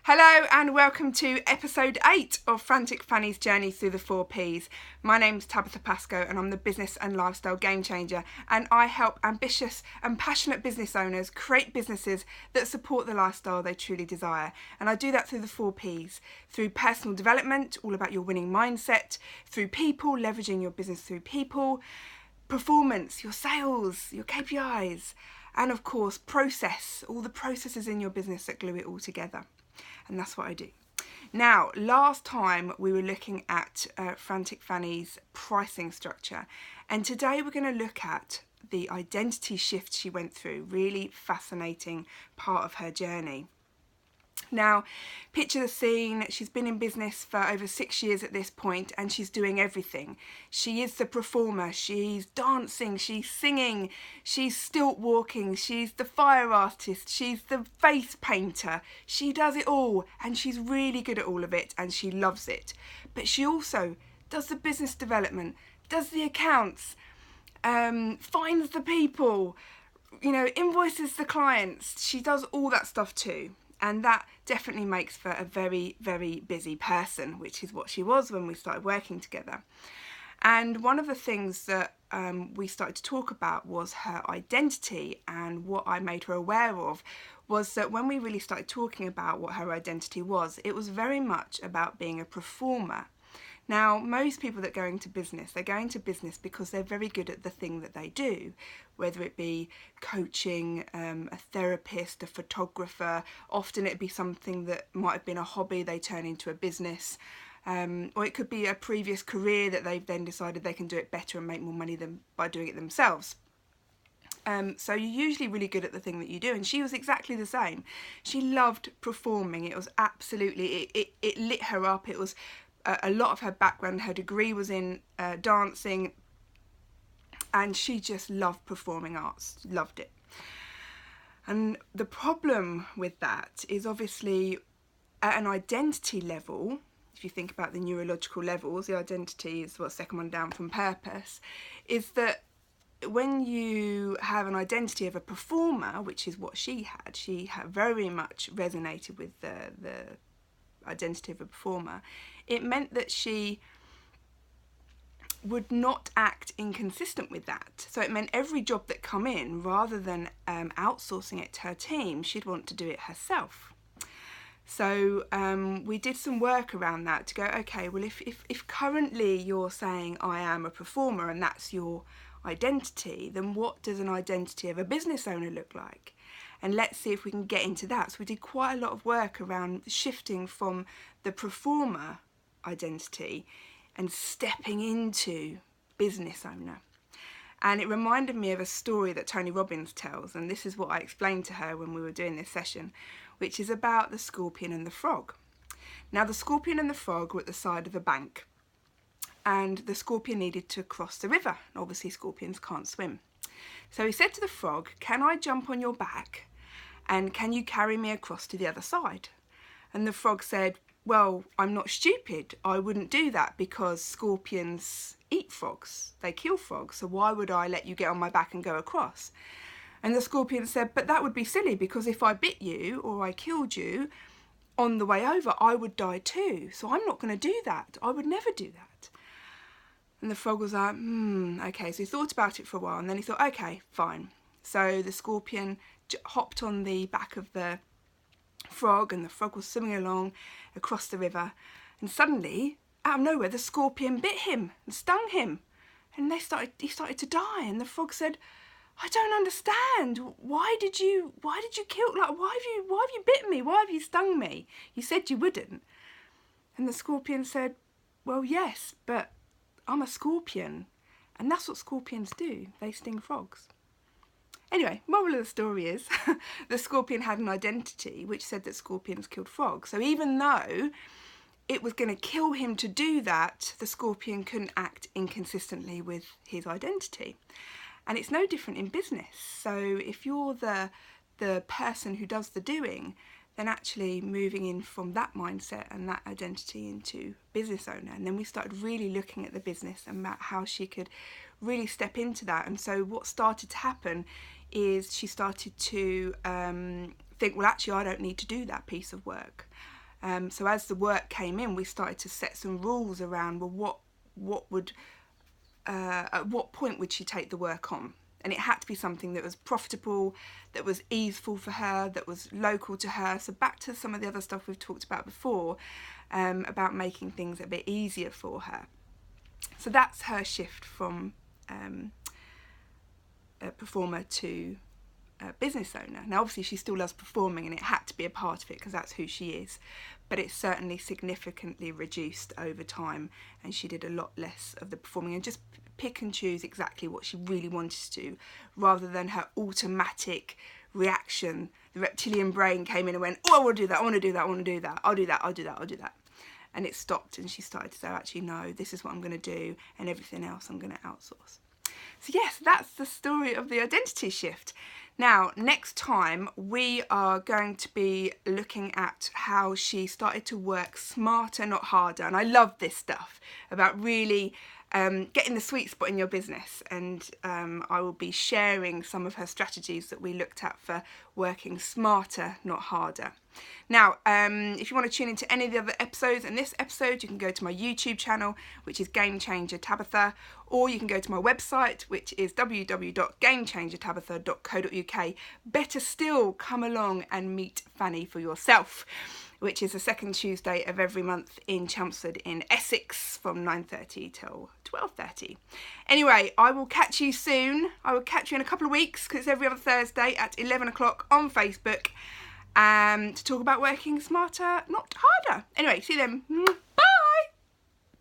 Hello and welcome to episode 8 of Frantic Fanny's Journey Through the 4 Ps. My name's Tabitha Pascoe and I'm the business and lifestyle game changer, and I help ambitious and passionate business owners create businesses that support the lifestyle they truly desire. And I do that through the 4 Ps, through personal development, all about your winning mindset, through people, leveraging your business through people, performance, your sales, your KPIs, and of course process, all the processes in your business that glue it all together. And that's what I do. Now, last time we were looking at Frantic Fanny's pricing structure, and today we're going to look at the identity shift she went through. Really fascinating part of her journey. Now, picture the scene. She's been in business for over 6 years at this point, and she's doing everything. She is the performer, she's dancing, she's singing, she's stilt walking, she's the fire artist, she's the face painter. She does it all, and she's really good at all of it, and she loves it. But she also does the business development, does the accounts, finds the people, invoices the clients. She does all that stuff too. And that definitely makes for a very, very busy person, which is what she was when we started working together. And one of the things that we started to talk about was her identity, and what I made her aware of was that when we really started talking about what her identity was, it was very much about being a performer. Now, most people that go into business, they're going to business because they're very good at the thing that they do, whether it be coaching, a therapist, a photographer. Often it'd be something that might have been a hobby they turn into a business, or it could be a previous career that they've then decided they can do it better and make more money than by doing it themselves. So you're usually really good at the thing that you do, and she was exactly the same. She loved performing. It was absolutely, it lit her up. It was a lot of her background. Her degree was in dancing, and she just loved performing arts, loved it. And the problem with that is obviously at an identity level, if you think about the neurological levels, the identity is the second one down from purpose, is that when you have an identity of a performer, which is what she had very much resonated with the identity of a performer. It meant that she would not act inconsistent with that. So it meant every job that come in, rather than outsourcing it to her team, she'd want to do it herself. So we did some work around that to go, okay, well, if currently you're saying I am a performer and that's your identity, then what does an identity of a business owner look like? And let's see if we can get into that. So we did quite a lot of work around shifting from the performer identity and stepping into business owner. And it reminded me of a story that Tony Robbins tells, and this is what I explained to her when we were doing this session, which is about the scorpion and the frog. Now, the scorpion and the frog were at the side of a bank, and the scorpion needed to cross the river. Obviously, scorpions can't swim. So he said to the frog, "Can I jump on your back? And can you carry me across to the other side?" And the frog said, "Well, I'm not stupid. I wouldn't do that because scorpions eat frogs. They kill frogs. So why would I let you get on my back and go across?" And the scorpion said, "But that would be silly, because if I bit you or I killed you on the way over, I would die too. So I'm not going to do that. I would never do that." And the frog was like, okay. So he thought about it for a while, and then he thought, okay, fine. So the scorpion hopped on the back of the frog, and the frog was swimming along across the river, and suddenly, out of nowhere, the scorpion bit him and stung him, and he started to die. And the frog said, "I don't understand. Why did you kill? Why have you bitten me? Why have you stung me? You said you wouldn't." And the scorpion said, "Well, yes, but I'm a scorpion, and that's what scorpions do. They sting frogs." Anyway, moral of the story is the scorpion had an identity which said that scorpions killed frogs. So even though it was going to kill him to do that, the scorpion couldn't act inconsistently with his identity. And it's no different in business. So if you're the person who does the doing, then actually moving in from that mindset and that identity into business owner. And then we started really looking at the business and about how she could really step into that. And so what started to happen is she started to think, well, actually, I don't need to do that piece of work. So as the work came in, we started to set some rules around, well, at what point would she take the work on? And it had to be something that was profitable, that was easeful for her, that was local to her. So back to some of the other stuff we've talked about before, about making things a bit easier for her. So that's her shift from a performer to a business owner. Now obviously she still loves performing, and it had to be a part of it because that's who she is, but it's certainly significantly reduced over time, and she did a lot less of the performing and just pick and choose exactly what she really wanted to do, rather than her automatic reaction. The reptilian brain came in and went, oh, I want to do that, I want to do that, I want to do that, I'll do that, I'll do that, I'll do that. And it stopped, and she started to say, actually, no, this is what I'm going to do, and everything else I'm going to outsource. So yes, that's the story of the identity shift. Now, next time we are going to be looking at how she started to work smarter, not harder. And I love this stuff about really getting the sweet spot in your business, and I will be sharing some of her strategies that we looked at for working smarter, not harder. Now, if you want to tune into any of the other episodes and this episode, you can go to my YouTube channel, which is Game Changer Tabitha, or you can go to my website, which is www.gamechangertabitha.co.uk. Better still, come along and meet Fanny for yourself, which is the second Tuesday of every month in Chelmsford in Essex from 9:30 till 12:30. Anyway, I will catch you soon. I will catch you in a couple of weeks, because it's every other Thursday at 11 o'clock on Facebook, to talk about working smarter, not harder. Anyway, see you then.